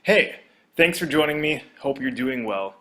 Hey, thanks for joining me. Hope you're doing well.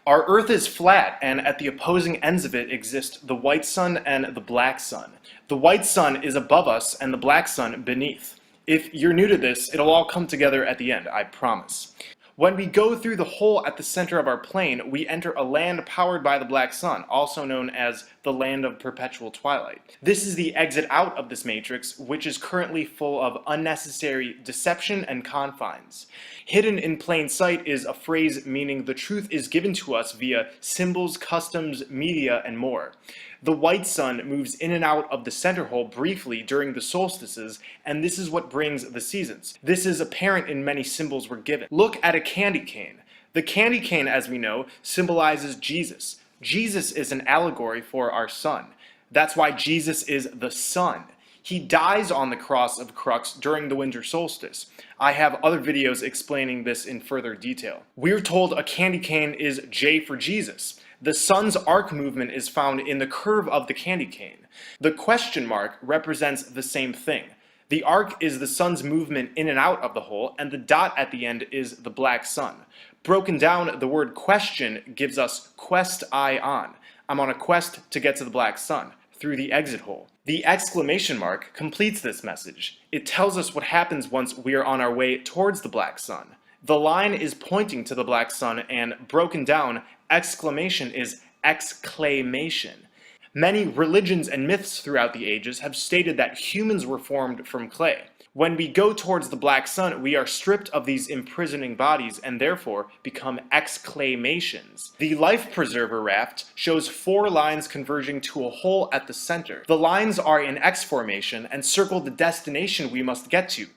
Our Earth is flat, and at the opposing ends of it exist the white sun and the black sun. The white sun is above us and the black sun beneath. If you're new to this, it'll all come together at the end, I promise. When we go through the hole at the center of our plane, we enter a land powered by the black sun, also known as the land of perpetual twilight. This is the exit out of this matrix, which is currently full of unnecessary deception and confines. Hidden in plain sight is a phrase meaning the truth is given to us via symbols, customs, media, and more. The white sun moves in and out of the center hole briefly during the solstices, and this is what brings the seasons. This is apparent in many symbols we're given. Look at a candy cane. The candy cane, as we know, symbolizes Jesus. Jesus is an allegory for our sun. That's why Jesus is the sun. He dies on the cross of crux during the winter solstice. I have other videos explaining this in further detail. We're told a candy cane is J for Jesus. The sun's arc movement is found in the curve of the candy cane. The question mark represents the same thing. The arc is the sun's movement in and out of the hole, and the dot at the end is the black sun. Broken down, the word question gives us quest I on. I'm on a quest to get to the black sun, through the exit hole. The exclamation mark completes this message. It tells us what happens once we are on our way towards the black sun. The line is pointing to the black sun, and broken down, exclamation is exclamation. Many religions and myths throughout the ages have stated that humans were formed from clay. When we go towards the black sun, we are stripped of these imprisoning bodies and therefore become exclamations. The life preserver raft shows 4 lines converging to a hole at the center. The lines are in X formation and circle the destination we must get to.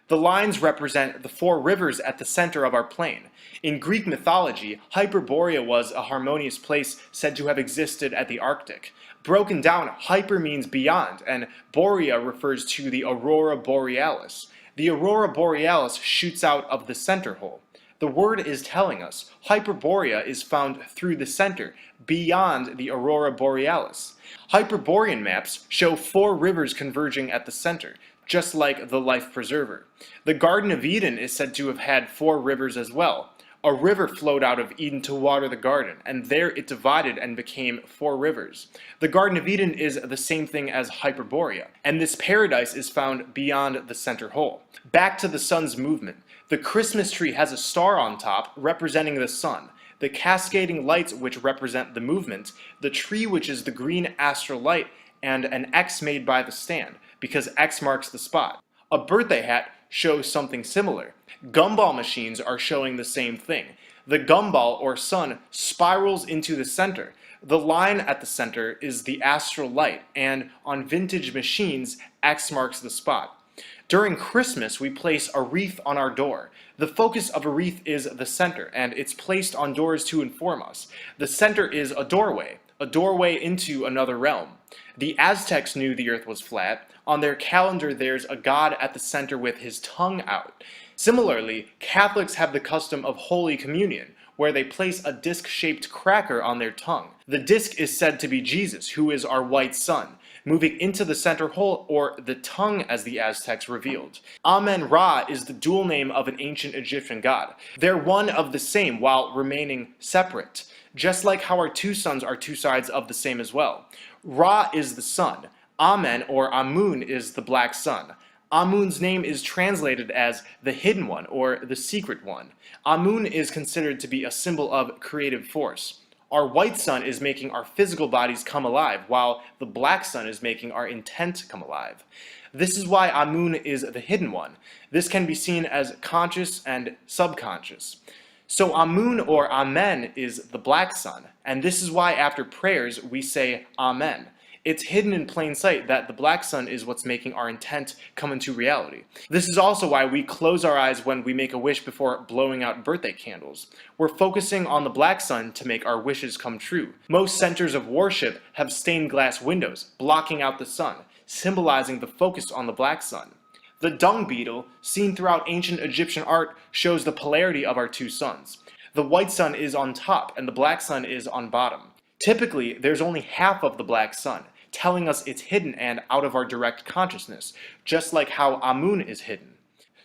The lines represent the 4 rivers at the center of our plane. In Greek mythology, Hyperborea was a harmonious place said to have existed at the Arctic. Broken down, hyper means beyond, and borea refers to the aurora borealis. The aurora borealis shoots out of the center hole. The word is telling us Hyperborea is found through the center, beyond the aurora borealis. Hyperborean maps show 4 rivers converging at the center, just like the life preserver. The Garden of Eden is said to have had 4 rivers as well. A river flowed out of Eden to water the garden, and there it divided and became 4 rivers. The Garden of Eden is the same thing as Hyperborea, and this paradise is found beyond the center hole. Back to the sun's movement. The Christmas tree has a star on top representing the sun, the cascading lights which represent the movement, the tree which is the green astral light, and an X made by the stand, because X marks the spot. A birthday hat shows something similar. Gumball machines are showing the same thing. The gumball, or sun, spirals into the center. The line at the center is the astral light, and on vintage machines, X marks the spot. During Christmas, we place a wreath on our door. The focus of a wreath is the center, and it's placed on doors to inform us. The center is a doorway into another realm. The Aztecs knew the earth was flat. On their calendar, there's a god at the center with his tongue out. Similarly, Catholics have the custom of Holy Communion, where they place a disc-shaped cracker on their tongue. The disc is said to be Jesus, who is our white sun, moving into the center hole, or the tongue as the Aztecs revealed. Amen-Ra is the dual name of an ancient Egyptian god. They're one of the same while remaining separate, just like how our 2 suns are 2 sides of the same as well. Ra is the sun. Amen, or Amun, is the black sun. Amun's name is translated as the hidden one, or the secret one. Amun is considered to be a symbol of creative force. Our white sun is making our physical bodies come alive, while the black sun is making our intent come alive. This is why Amun is the hidden one. This can be seen as conscious and subconscious. So Amun, or Amen, is the black sun, and this is why after prayers we say Amen. It's hidden in plain sight that the black sun is what's making our intent come into reality. This is also why we close our eyes when we make a wish before blowing out birthday candles. We're focusing on the black sun to make our wishes come true. Most centers of worship have stained glass windows, blocking out the sun, symbolizing the focus on the black sun. The dung beetle, seen throughout ancient Egyptian art, shows the polarity of our 2 suns. The white sun is on top and the black sun is on bottom. Typically, there's only half of the black sun, telling us it's hidden and out of our direct consciousness, just like how Amun is hidden.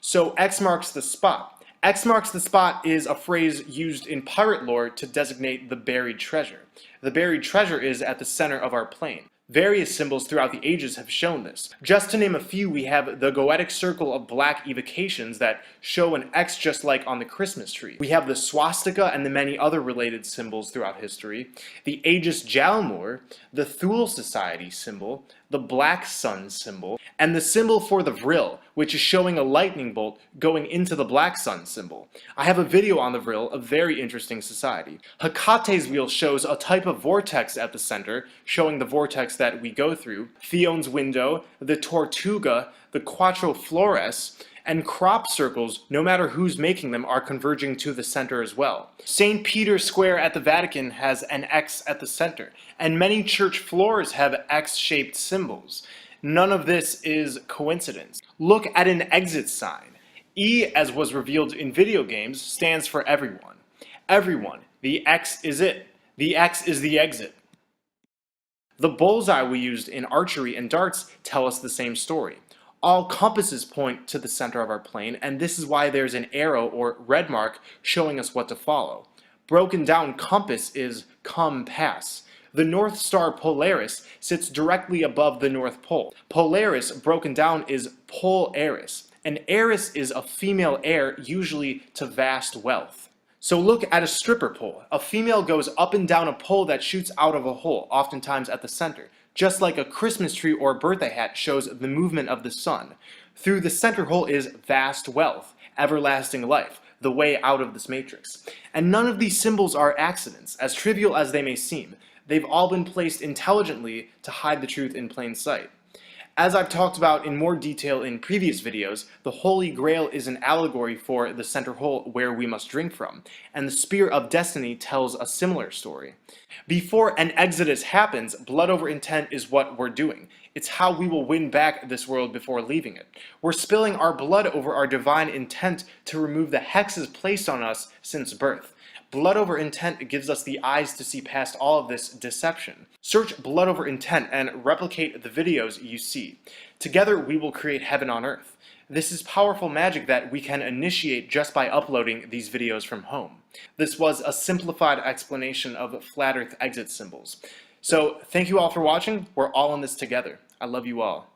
So X marks the spot. X marks the spot is a phrase used in pirate lore to designate the buried treasure. The buried treasure is at the center of our plane. Various symbols throughout the ages have shown this. Just to name a few, we have the goetic circle of black evocations that show an X just like on the Christmas tree. We have the swastika and the many other related symbols throughout history, the Aegis Jalmur, the Thule Society symbol, the black sun symbol, and the symbol for the vril, which is showing a lightning bolt going into the black sun symbol. I have a video on the vril, a very interesting society. Hecate's wheel shows a type of vortex at the center, showing the vortex that we go through. Theon's window, the Tortuga, the Quattro Flores, and crop circles, no matter who's making them, are converging to the center as well. St. Peter's Square at the Vatican has an X at the center, and many church floors have X-shaped symbols. None of this is coincidence. Look at an exit sign. E, as was revealed in video games, stands for everyone. Everyone. The X is it. The X is the exit. The bullseye we used in archery and darts tell us the same story. All compasses point to the center of our plane, and this is why there's an arrow or red mark showing us what to follow. Broken down compass is come pass. The North Star Polaris sits directly above the North Pole. Polaris, broken down, is Polaris. An heiress is a female heir, usually to vast wealth. So look at a stripper pole. A female goes up and down a pole that shoots out of a hole, oftentimes at the center. Just like a Christmas tree or a birthday hat shows the movement of the sun. Through the center hole is vast wealth, everlasting life, the way out of this matrix. And none of these symbols are accidents, as trivial as they may seem. They've all been placed intelligently to hide the truth in plain sight. As I've talked about in more detail in previous videos, the Holy Grail is an allegory for the center hole where we must drink from, and the Spear of Destiny tells a similar story. Before an exodus happens, blood over intent is what we're doing. It's how we will win back this world before leaving it. We're spilling our blood over our divine intent to remove the hexes placed on us since birth. Blood over intent gives us the eyes to see past all of this deception. Search blood over intent and replicate the videos you see. Together we will create heaven on earth. This is powerful magic that we can initiate just by uploading these videos from home. This was a simplified explanation of flat earth exit symbols. So thank you all for watching. We're all in this together. I love you all.